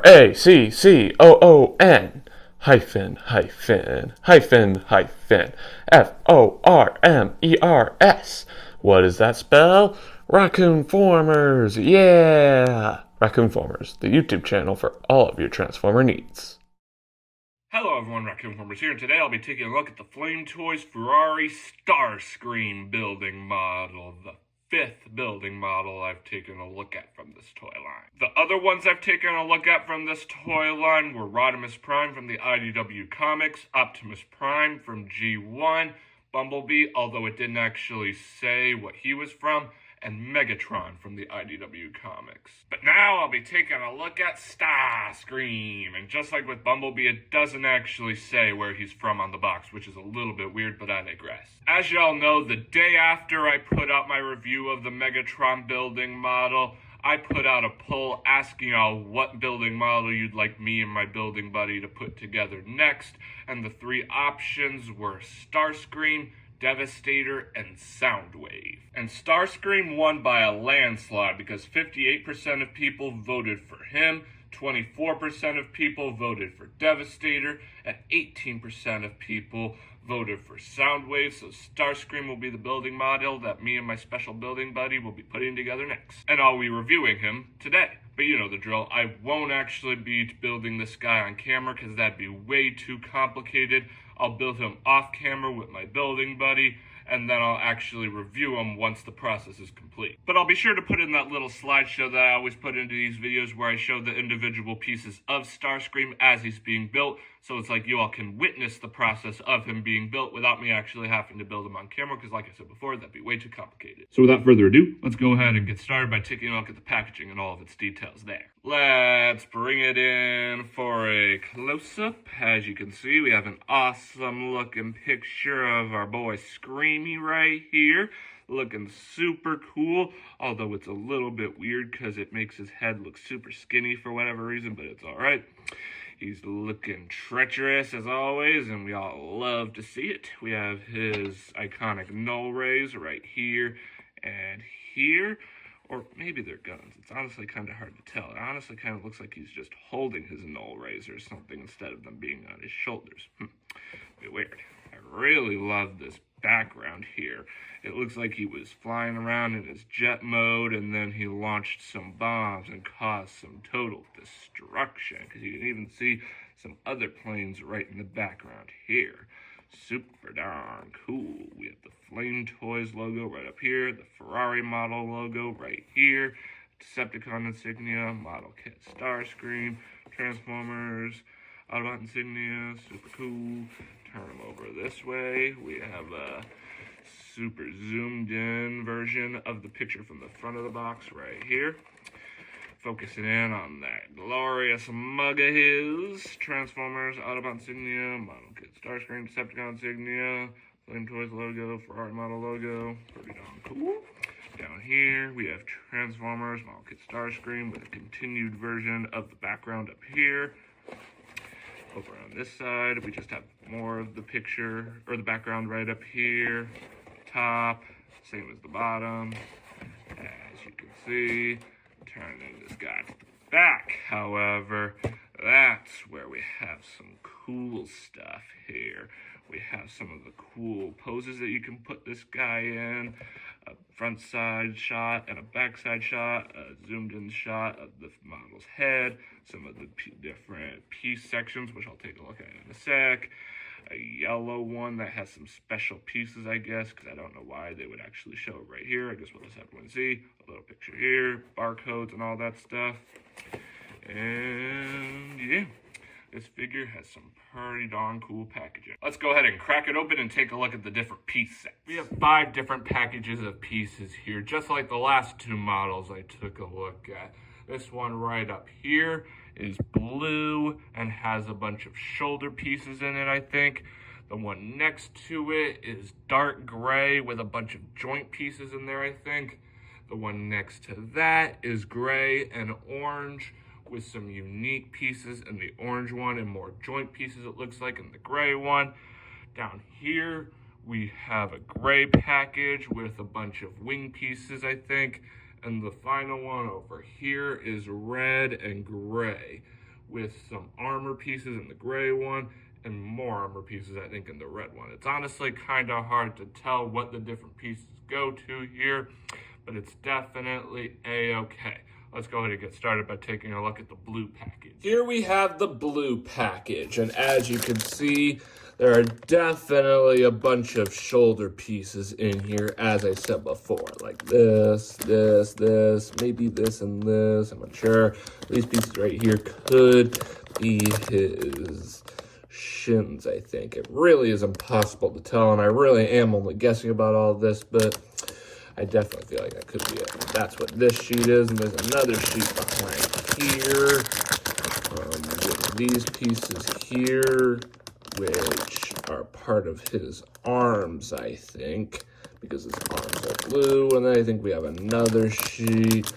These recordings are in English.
Raccoon hyphen Formers. What does that spell? Raccoon-Formers, yeah! Raccoon-Formers, the YouTube channel for all of your Transformer needs. Hello everyone, Raccoon-Formers here, and today I'll be taking a look at the Toys Furai Starscream building model, the 5th building model I've taken a look at from this toy line. The other ones I've taken a look at from this toy line were Rodimus Prime from the IDW Comics, Optimus Prime from G1, Bumblebee, although it didn't actually say what he was from, and Megatron from the IDW Comics. But now I'll be taking a look at Starscream, and just like with Bumblebee, it doesn't actually say where he's from on the box, which is a little bit weird, but I digress. As y'all know, the day after I put out my review of the Megatron building model, I put out a poll asking y'all what building model you'd like me and my building buddy to put together next, and the 3 options were Starscream, Devastator, and Soundwave. And Starscream won by a landslide because 58% of people voted for him, 24% of people voted for Devastator, and 18% of people voted for Soundwave, so Starscream will be the building model that me and my special building buddy will be putting together next. And I'll be reviewing him today. But you know the drill, I won't actually be building this guy on camera because that'd be way too complicated. I'll build him off camera with my building buddy, and then I'll actually review him once the process is complete. But I'll be sure to put in that little slideshow that I always put into these videos where I show the individual pieces of Starscream as he's being built, so it's like you all can witness the process of him being built without me actually having to build him on camera, because like I said before, that'd be way too complicated. So without further ado, let's go ahead and get started by taking a look at the packaging and all of its details there. Let's bring it in for a close-up. As you can see, we have an awesome looking picture of our boy Screamy right here. Looking super cool, although it's a little bit weird because it makes his head look super skinny for whatever reason, but it's alright. He's looking treacherous as always, and we all love to see it. We have his iconic null rays right here and here. Or maybe they're guns. It's honestly kind of hard to tell. It honestly kind of looks like he's just holding his null rays or something instead of them being on his shoulders. Bit weird. I really love this background here. It looks like he was flying around in his jet mode, and then he launched some bombs and caused some total destruction, because you can even see some other planes right in the background here. Super darn cool. We have the Flame Toys logo right up here, the Ferrari model logo right here, Decepticon insignia, model kit Starscream, Transformers, Autobot insignia, super cool. Turn them over this way. We have a super zoomed in version of the picture from the front of the box right here. Focusing in on that glorious mug of his. Transformers, Autobot insignia, model kit Starscream, Decepticon insignia, Flame Toys logo, Ferrari model logo. Pretty darn cool. Down here, we have Transformers, model kit Starscream with a continued version of the background up here. Over on this side, we just have more of the picture, or the background right up here. Top, same as the bottom. As you can see, turning this guy to the back, however, that's where we have some cool stuff here. We have some of the cool poses that you can put this guy in. A front side shot and a back side shot, a zoomed in shot of the model's head, some of the different piece sections, which I'll take a look at in a sec. A yellow one that has some special pieces, I guess, because I don't know why they would actually show it right here. I guess we'll just have to see. A little picture here, barcodes and all that stuff. And yeah, this figure has some pretty darn cool packaging. Let's go ahead and crack it open and take a look at the different piece sets. We have 5 different packages of pieces here, just like the last 2 models I took a look at. This one right up here is blue and has a bunch of shoulder pieces in it, I think. The one next to it is dark gray with a bunch of joint pieces in there, I think. The one next to that is gray and orange with some unique pieces in the orange one and more joint pieces, it looks like, in the gray one. Down here, we have a gray package with a bunch of wing pieces, I think. And the final one over here is red and gray with some armor pieces in the gray one and more armor pieces, I think, in the red one. It's honestly kind of hard to tell what the different pieces go to here, but it's definitely a-okay. Let's go ahead and get started by taking a look at the blue package. Here we have the blue package, and as you can see, there are definitely a bunch of shoulder pieces in here, as I said before, like this, maybe this and this, I'm not sure. These pieces right here could be his shins, I think. It really is impossible to tell, and I really am only guessing about all of this, but I definitely feel like that could be it. That's what this sheet is, and there's another sheet behind here with these pieces here, which are part of his arms, I think, because his arms are blue. And then I think we have another sheet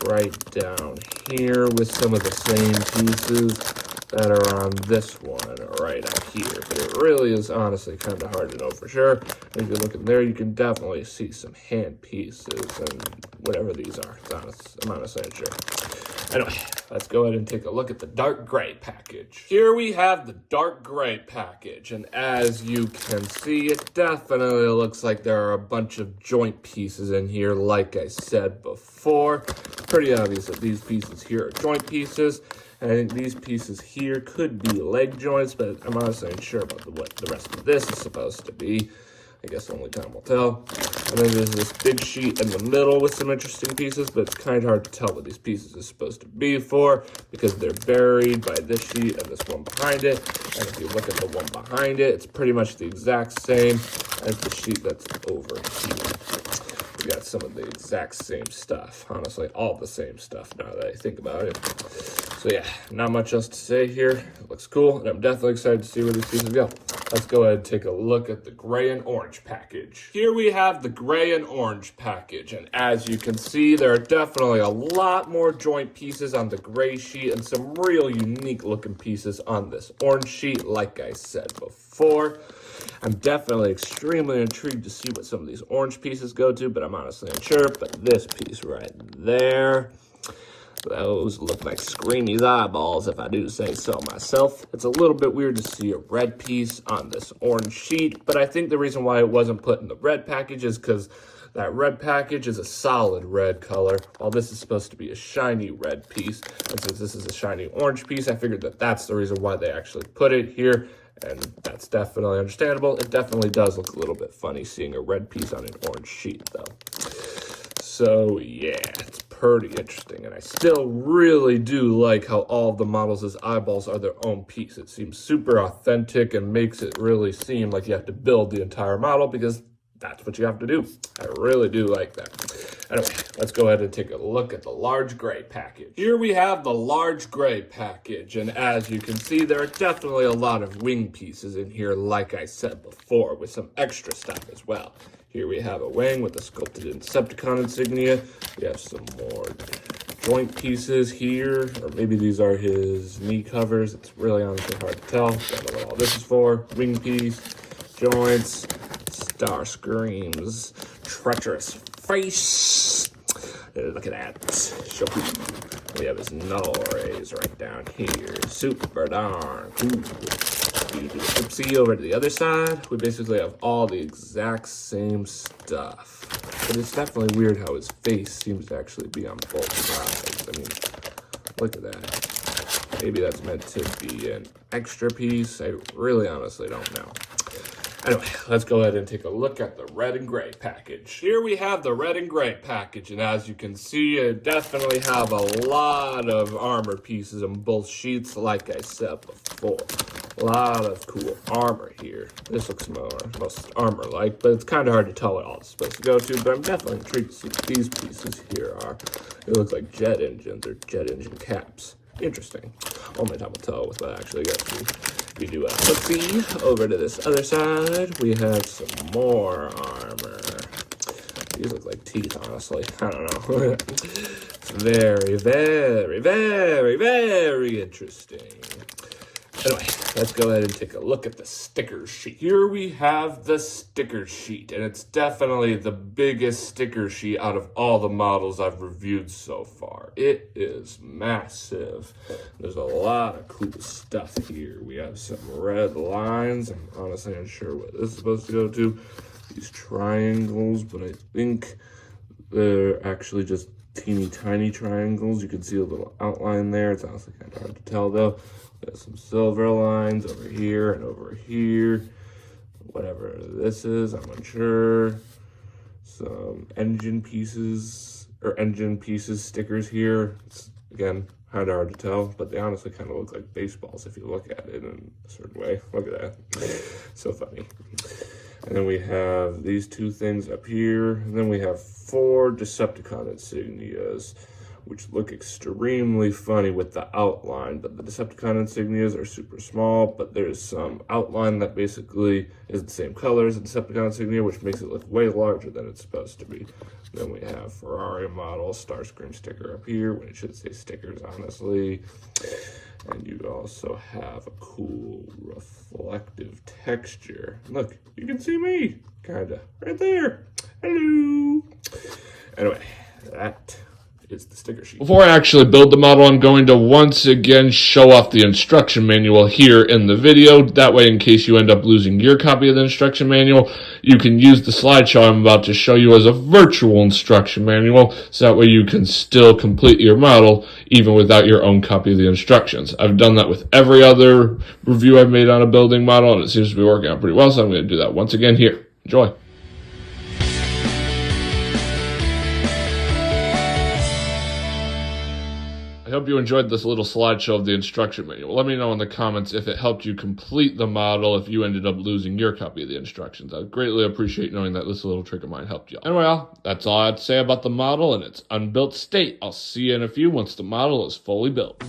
right down here with some of the same pieces that are on this one right up here. But it really is honestly kind of hard to know for sure. If you look in there, you can definitely see some hand pieces and whatever these are. I'm honestly not sure. Anyway, let's go ahead and take a look at the dark gray package. Here we have the dark gray package, and as you can see, it definitely looks like there are a bunch of joint pieces in here, like I said before. Pretty obvious that these pieces here are joint pieces, and I think these pieces here could be leg joints, but I'm honestly unsure about what the rest of this is supposed to be. I guess only time will tell. And then there's this big sheet in the middle with some interesting pieces, but it's kind of hard to tell what these pieces are supposed to be for because they're buried by this sheet and this one behind it. And if you look at the one behind it, it's pretty much the exact same as the sheet that's over here. We got some of the exact same stuff. Honestly, all the same stuff now that I think about it. So yeah, not much else to say here. It looks cool, and I'm definitely excited to see where these pieces go. Let's go ahead and take a look at the gray and orange package. Here we have the gray and orange package, and as you can see, there are definitely a lot more joint pieces on the gray sheet and some real unique looking pieces on this orange sheet, like I said before. I'm definitely extremely intrigued to see what some of these orange pieces go to, but I'm honestly unsure. But this piece right there, those look like Screamy's eyeballs, if I do say so myself. It's a little bit weird to see a red piece on this orange sheet, but I think the reason why it wasn't put in the red package is because that red package is a solid red color, while this is supposed to be a shiny red piece. And since this is a shiny orange piece, I figured that that's the reason why they actually put it here, and that's definitely understandable. It definitely does look a little bit funny seeing a red piece on an orange sheet, though. So yeah, it's pretty interesting, and I still really do like how all of the models' eyeballs are their own piece. It seems super authentic and makes it really seem like you have to build the entire model because that's what you have to do. I really do like that. Anyway, let's go ahead and take a look at the large gray package. Here we have the large gray package, and as you can see, there are definitely a lot of wing pieces in here, like I said before, with some extra stuff as well. Here we have a wing with a sculpted Decepticon insignia. We have some more joint pieces here, or maybe these are his knee covers. It's really honestly hard to tell. Don't know what all this is for. Wing piece, joints, Starscream's treacherous face. Look at that. Shoo. We have his nose right down here. Super darn cool. See over to the other side, we basically have all the exact same stuff. But it's definitely weird how his face seems to actually be on both sides. I mean, look at that. Maybe that's meant to be an extra piece. I really honestly don't know. Anyway, let's go ahead and take a look at the red and gray package. Here we have the red and gray package, and as you can see, I definitely have a lot of armor pieces in both sheets, like I said before. A lot of cool armor here. This looks most armor-like, but it's kind of hard to tell what all it's supposed to go to, but I'm definitely intrigued to see what these pieces here are. It looks like jet engines or jet engine caps. Interesting. Only time will tell with what I actually get to. We do a look-see over to this other side. We have some more armor. These look like teeth, honestly. I don't know. It's very, very, very, very interesting. Anyway, let's go ahead and take a look at the sticker sheet. Here we have the sticker sheet, and it's definitely the biggest sticker sheet out of all the models I've reviewed so far. It is massive. There's a lot of cool stuff here. We have some red lines. I'm honestly unsure what this is supposed to go to. These triangles, but I think they're actually just teeny tiny triangles. You can see a little outline there. It's honestly kind of hard to tell though. There's some silver lines over here and over here. Whatever this is, I'm unsure. Some engine pieces stickers here. It's, again, kind of hard to tell, but they honestly kind of look like baseballs if you look at it in a certain way. Look at that. So funny. And then we have these two things up here. And then we have 4 Decepticon insignias, which look extremely funny with the outline. But the Decepticon insignias are super small, but there's some outline that basically is the same color as the Decepticon insignia, which makes it look way larger than it's supposed to be. Then we have Ferrari model Starscream sticker up here, when it should say stickers, honestly. And you also have a cool reflective texture. Look, you can see me, kinda, right there. Hello. Anyway, that is the sticker sheet. Before I actually build the model, I'm going to once again show off the instruction manual here in the video. That way, in case you end up losing your copy of the instruction manual, you can use the slideshow I'm about to show you as a virtual instruction manual, so that way you can still complete your model even without your own copy of the instructions. I've done that with every other review I've made on a building model, and it seems to be working out pretty well, so I'm going to do that once again here. Enjoy. I hope you enjoyed this little slideshow of the instruction manual. Let me know in the comments if it helped you complete the model, if you ended up losing your copy of the instructions. I'd greatly appreciate knowing that this little trick of mine helped you. Anyway, that's all I have to say about the model in its unbuilt state. I'll see you in a few once the model is fully built.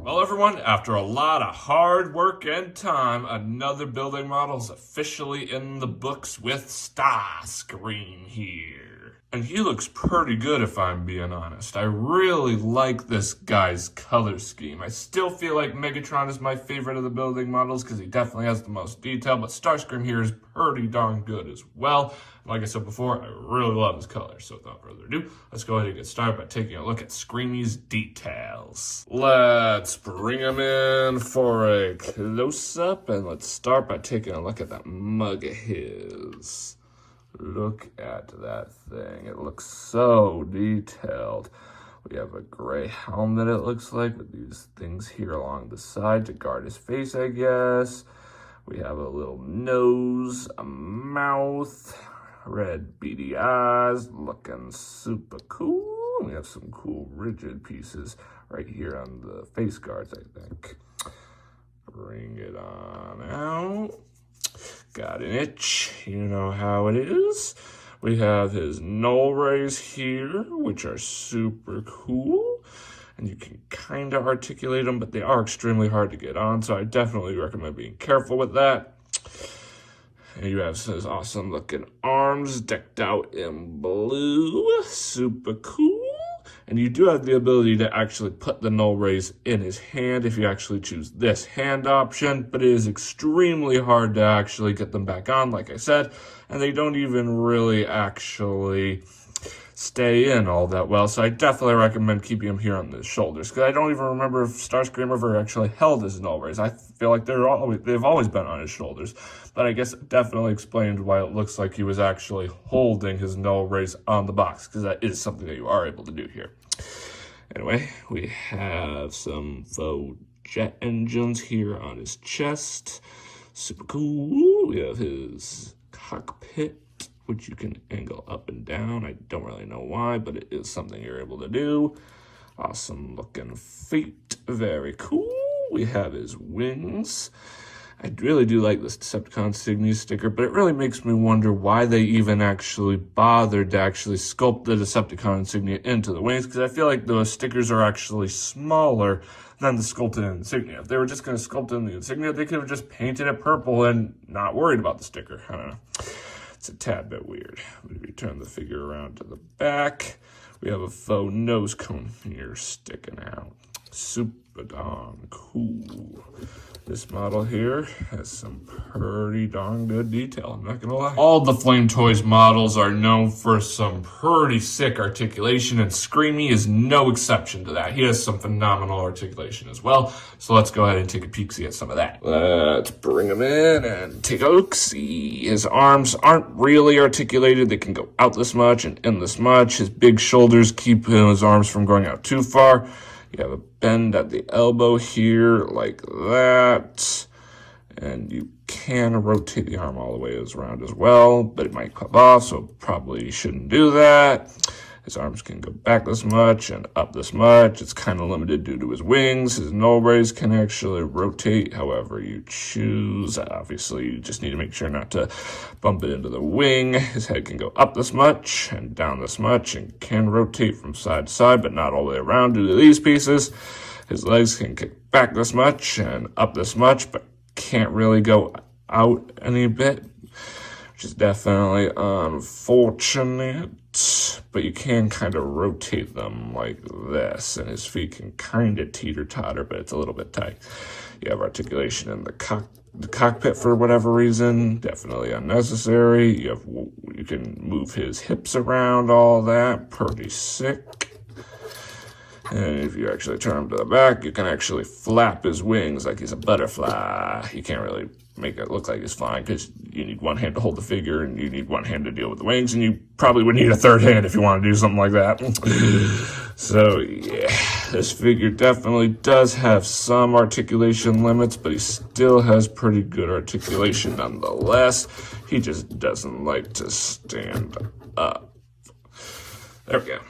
Well, everyone, after a lot of hard work and time, another building model is officially in the books with Starscream here. And he looks pretty good, if I'm being honest. I really like this guy's color scheme. I still feel like Megatron is my favorite of the building models because he definitely has the most detail, but Starscream here is pretty darn good as well. Like I said before, I really love his color. So without further ado, let's go ahead and get started by taking a look at Screamy's details. Let's bring him in for a close-up, and let's start by taking a look at that mug of his. Look at that thing. It looks so detailed. We have a gray helmet, it looks like, with these things here along the side to guard his face, I guess. We have a little nose, a mouth, red beady eyes, looking super cool. We have some cool rigid pieces right here on the face guards, I think. Bring it on out. Got an itch, you know how it is. We have his null rays here, which are super cool. And you can kind of articulate them, but they are extremely hard to get on, so I definitely recommend being careful with that. And you have his awesome looking arms decked out in blue. Super cool. And you do have the ability to actually put the null rays in his hand if you actually choose this hand option, but it is extremely hard to actually get them back on, like I said, and they don't even really actually stay in all that well, so I definitely recommend keeping him here on the shoulders, because I don't even remember if Starscream ever actually held his null rays. I feel like they've always been on his shoulders, but I guess it definitely explained why it looks like he was actually holding his null rays on the box, because that is something that you are able to do here. Anyway, we have some faux jet engines here on his chest. Super cool. We have his cockpit. which you can angle up and down. I don't really know why, but it is something you're able to do. Awesome looking feet, very cool. We have his wings. I really do like this Decepticon Signia sticker, but it really makes me wonder why they even actually bothered to actually sculpt the Decepticon insignia into the wings, because I feel like the stickers are actually smaller than the sculpted insignia. If they were just going to sculpt in the insignia, they could have just painted it purple and not worried about the sticker. I don't know. It's a tad bit weird. We turn the figure around to the back. We have a faux nose cone here sticking out. Super darn cool. This model here has some pretty darn good detail, I'm not gonna lie. All the Flame Toys models are known for some pretty sick articulation, and Screamy is no exception to that. He has some phenomenal articulation as well, so let's go ahead and take a peek-see at some of that. Let's bring him in and take a look-see. His arms aren't really articulated. They can go out this much and in this much. His big shoulders keep his arms from going out too far. You have a bend at the elbow here, like that. And you can rotate the arm all the way around as well, but it might clip off, so probably shouldn't do that. His arms can go back this much and up this much. It's kind of limited due to his wings. His null rays can actually rotate however you choose. Obviously, you just need to make sure not to bump it into the wing. His head can go up this much and down this much and can rotate from side to side, but not all the way around due to these pieces. His legs can kick back this much and up this much, but can't really go out any bit, which is definitely unfortunate. But you can kind of rotate them like this, and his feet can kind of teeter-totter, but it's a little bit tight. You have articulation in the cockpit for whatever reason, definitely unnecessary. You can move his hips around, all that, pretty sick. And if you actually turn him to the back, you can actually flap his wings like he's a butterfly. You can't really make it look like he's flying because you need one hand to hold the figure and you need one hand to deal with the wings, and you probably would need a third hand if you want to do something like that. So yeah, this figure definitely does have some articulation limits, but he still has pretty good articulation nonetheless. He just doesn't like to stand up. There we go.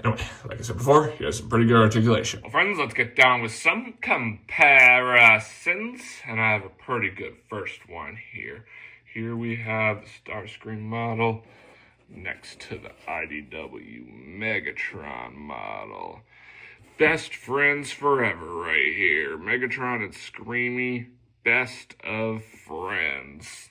Anyway, like I said before, he has some pretty good articulation. Well, friends, let's get down with some comparisons. And I have a pretty good first one here. Here we have the Starscream model next to the IDW Megatron model. Best friends forever right here. Megatron and Screamy, best of friends.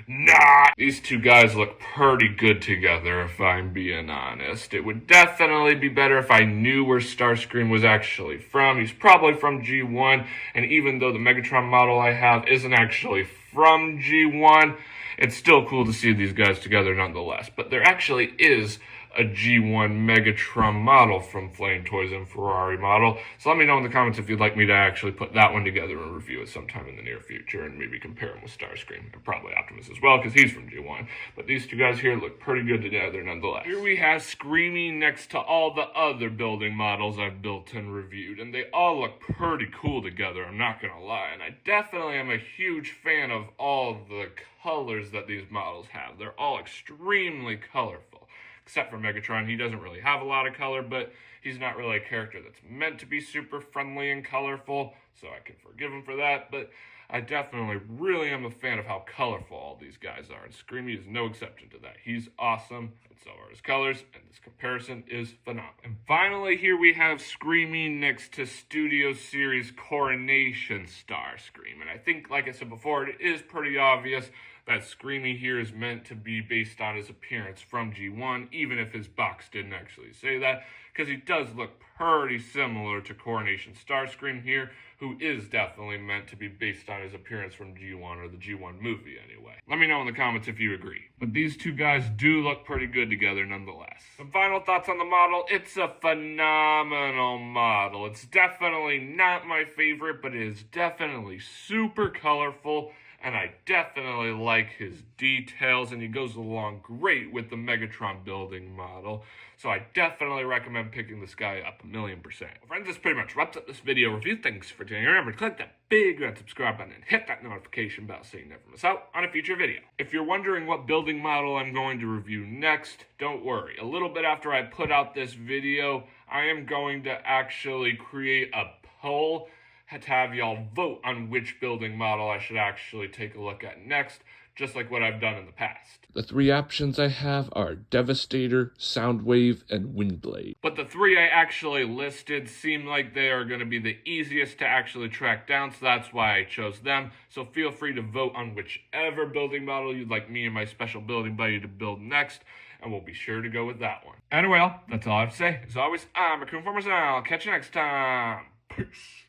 Nah! These two guys look pretty good together, if I'm being honest. It would definitely be better if I knew where Starscream was actually from. He's probably from G1, and even though the Megatron model I have isn't actually from G1, it's still cool to see these guys together nonetheless. But there actually is a G1 Megatron model from Flame Toys and Ferrari model. So let me know in the comments if you'd like me to actually put that one together and review it sometime in the near future and maybe compare him with Starscream and probably Optimus as well because he's from G1. But these two guys here look pretty good together nonetheless. Here we have Screamy next to all the other building models I've built and reviewed, and they all look pretty cool together, I'm not gonna lie. And I definitely am a huge fan of all the colors that these models have. They're all extremely colorful. Except for Megatron, he doesn't really have a lot of color, but he's not really a character that's meant to be super friendly and colorful, so I can forgive him for that, but I definitely really am a fan of how colorful all these guys are, and Screamy is no exception to that. He's awesome, and so are his colors, and this comparison is phenomenal. And finally, here we have Screamy next to Studio Series Coronation Starscream, and I think, like I said before, it is pretty obvious that Screamy here is meant to be based on his appearance from G1, even if his box didn't actually say that, because he does look pretty similar to Coronation Starscream here, who is definitely meant to be based on his appearance from G1, or the G1 movie anyway. Let me know in the comments if you agree. But these two guys do look pretty good together nonetheless. Some final thoughts on the model. It's a phenomenal model. It's definitely not my favorite, but it is definitely super colorful, and I definitely like his details, and he goes along great with the Megatron building model. So I definitely recommend picking this guy up 1,000,000%. Well, friends, this pretty much wraps up this video review. Thanks for tuning in. Remember to click that big red subscribe button and hit that notification bell so you never miss out on a future video. If you're wondering what building model I'm going to review next, don't worry. A little bit after I put out this video, I am going to actually create a poll to have y'all vote on which building model I should actually take a look at next, just like what I've done in the past. The three options I have are Devastator, Soundwave, and Windblade. But the three I actually listed seem like they are going to be the easiest to actually track down, so that's why I chose them. So feel free to vote on whichever building model you'd like me and my special building buddy to build next, and we'll be sure to go with that one. Anyway, that's all I have to say. As always, I'm Raccoon-Formers, and I'll catch you next time. Peace.